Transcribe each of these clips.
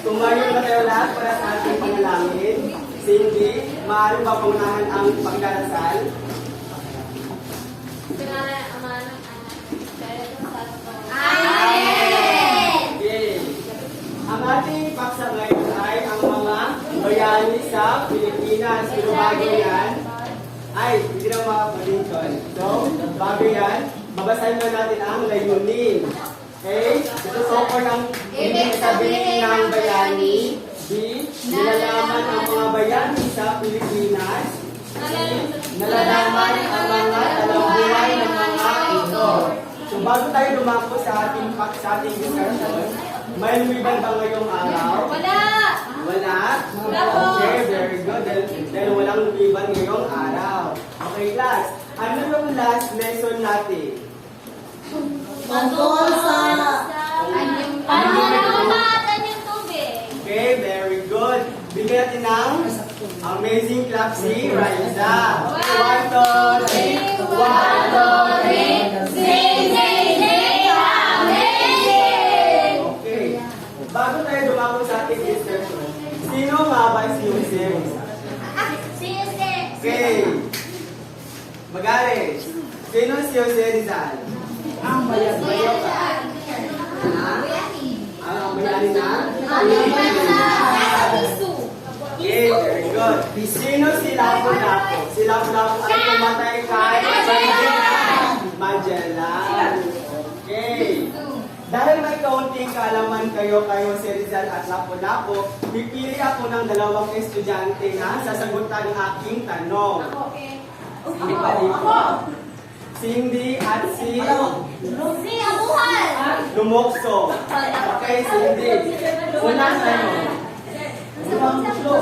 Tumayo na tayo lahat para sa ating panalangin. Cindy, maaari ba pangunahan ang pagdarasal? Okay. Ang ating paksa ngayon ay ang mga bayani sa Pilipinas. Pero bago yan, hindi na makapaginton. So, bago yan, mabasahin na natin ang layunin. Okay? Ito so for ng ibig sabihin ng bayani. B. Nilalaman ang mga bayani sa Pilipinas. C. Nalalaman ang mga talambuhay ng mga ito. So bago tayo lumako sa ating discussion, may lumiban ba ngayong araw? Wala! Wala? Okay, very good. Dahil walang lumiban ngayong araw. Okay, class. Ano yung last lesson natin? Tungkol sa paano yung tubig. Okay, very good. Bigyan natin ng amazing clap si Raisa. 1, 2, 3. 1, 2, 3. Sing, sing, sing, amazing! Okay. Bago tayo dumako sa ating discussion, sino nga ba si Jose Rizal? Okay. Magaling. Sino si Jose Rizal? Ang bayani na? Okay, very good. Sino si Lapu-Lapu? Si Lapu-Lapu ay pumatay kay Magellan. Okay. Dahil may kaunting kaalaman kayo Jose Rizal at Lapu-Lapu, pipili ako ng dalawang estudyante na sasagutan ng aking tanong. Hindi pa dito. Cindy at si Lumokso. Okay, Cindy. Una sa'yo.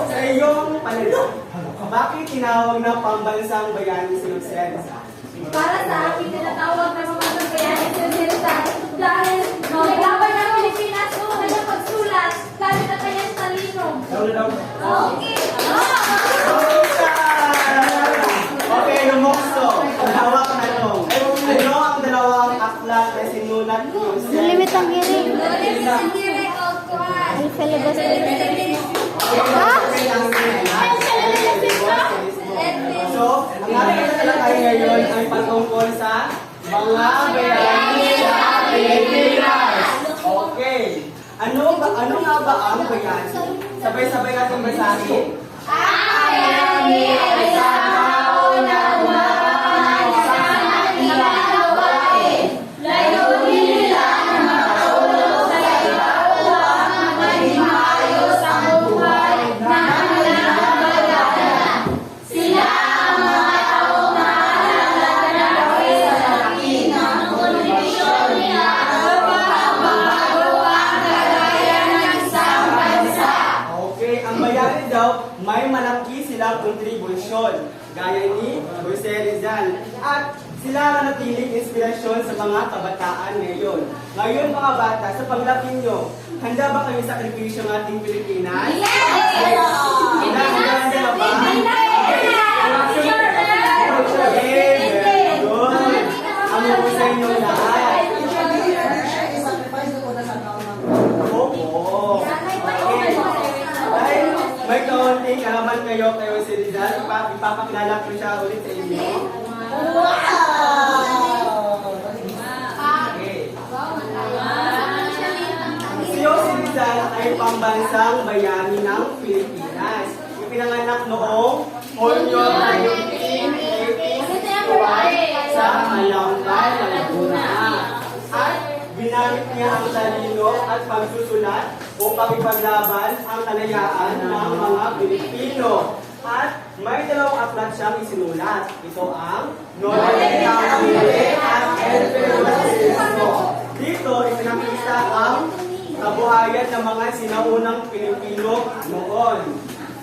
Sa iyong pananaw, bakit tinawag na pambansang bayani si Jose Rizal? Para sa akin, tinatawag na mga bayani si Jose Rizal dahil naglaban ng Pilipinas kung kanyang pagsulat gamit ang kanyang talino. Okay. Okay, Lumokso. Hawak na nung. Ano ang dalawang aklat na sinulat ni Jose? Malimit ang giri. Ay, sa labas. So, ang ating talakay ngayon ay patungkol sa mga bayani sa Pilipinas. Okay. Ano nga ba ang bayani? Sabay-sabay natin basahin. Bayani ay sa tao na umahal sa kanilang gawain. Layunin nila na makatulong sa iba upang maging maayos ang buhay ng kanilang bayanan. Sila ang mga taong mahalaga na gawin sa laki ng kontribusyon nila upang magagawa ang kagayan ng isang bansa. Okay, ang bayani daw, may malaki silang kontribusyon, gaya ni Jose Rizal. At sila nanatiling inspirasyon sa mga kabataan ngayon. Ngayon mga bata, sa paglaki nyo, handa ba kayo sa sakripisyo ng ating Pilipinas? Yes! Handa na ba? Okay, very good. Ang husay nyo lahat. Oo. Ay, may kaunting kalaman kayo Jose Rizal. Ipapakilala ko siya ulit sa inyo. Okay. Si Jose Rizal ay pambansang bayani ng Pilipinas. Ipinanganak noong Hulyo 1981 sa Malangga, Laguna. At ginamit niya ang talino at pagsusulat upang ipaglaban ang kalayaan ng mga Pilipino. At may dalawang aklat siyang isinulat. Ito ang Noel Camille at El Peruanismo. Dito, ipinakita ang kabuhayan ng mga sinaunang Pilipino noon.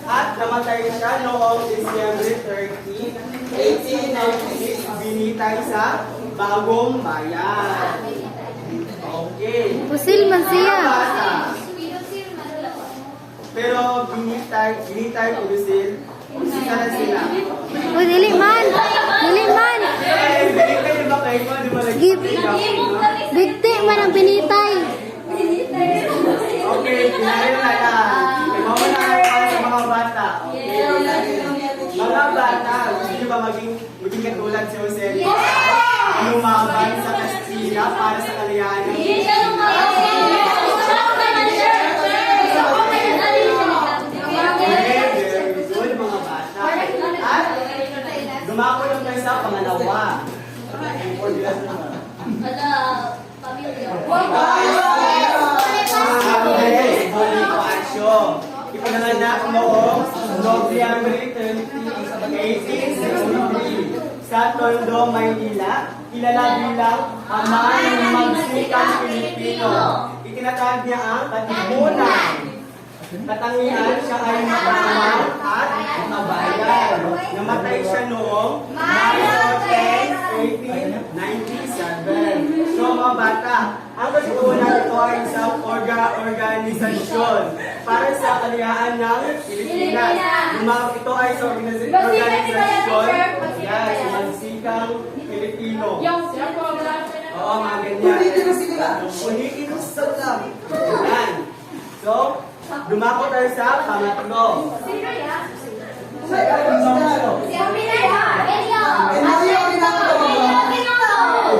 At namatay siya noong December 30, 1896, binitay sa Bagong Bayan. Okay. Pusil man siya. Mga bata, pero binitay ko Lucille. Sika na sila. O, dili man. Dili man. Eh, binitay ba kayo? Di ba Bigti man ang pinitay. Okay, pinahin na lahat. katulad si Jose lumaban sa Kastila para sa kalayaan ng Very good, mga bata. At dumako ng tayo sa pangalawa. Bonifacio. Ipinanganak noong Nobyembre 1863 sa Tondo, Maynila. Kilala bilang ama ng magsikang Pilipino. Itinatag niya ang katipunan. Katangian siya ay makasamang at makabayan. Namatay siya noong Marso 10, 1897. So mga bata, ang katipunan ito ay isang organisasyon para sa kalayaan ng Pilipinas. Ito ay isang organisasyon sa magsikang Pilipino. Oo, mga ganyan. Yan. So, dumako tayo sa pangatlo.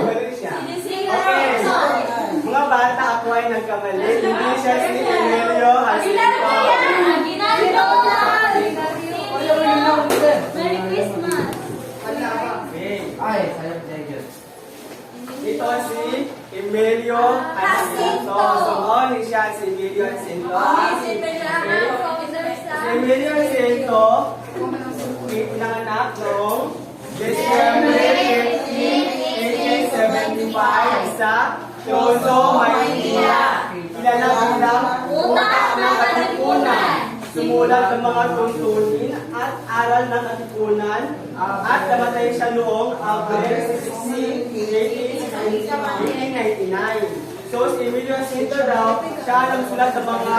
Balik siya. Okay. Mga bata, ako ay nagkamali. Hindi siya si Emilio Jacinto. Merry Christmas! Okay. Ito si Emilio Jacinto. So, ni siya si Emilio Jacinto. Si Emilio Jacinto, pinanganak noong December 15, 1875 sa Tondo, Maynila. Kilala bilang utak ng katipunan. Sumulat ng mga tuntunin at aral ng katipunan at namatay siya noong Abril 16, 1899. So, si Emilio Jacinto daw, siya ang nagsulat ng mga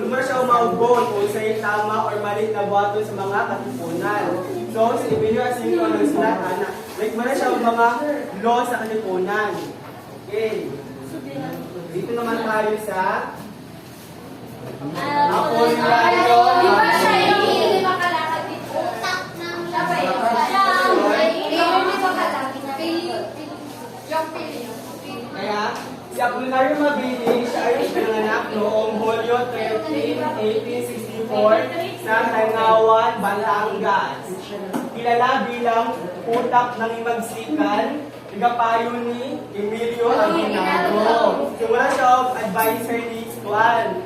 lumar siya umaugon kung sa'yo tama or mali na buhaton sa mga katipunan. So, si Emilio Jacinto ang nagsulat, nagmara siya ng mga law sa katipunan. Okay. Dito naman tayo sa Apolinario. Di ba siya yung hindi makalakad dito? Utak ng siya ba yun? Siya hindi makalakad na yung pili. Kaya, si Apolinario Mabini, siya ay pinanganak noong Hulyo 13, 1864 sa Tangawan, Batangas. Kilala bilang utak ng magsikan, igapayo ni Emilio Aguinaldo. Simula siya advisor ni Juan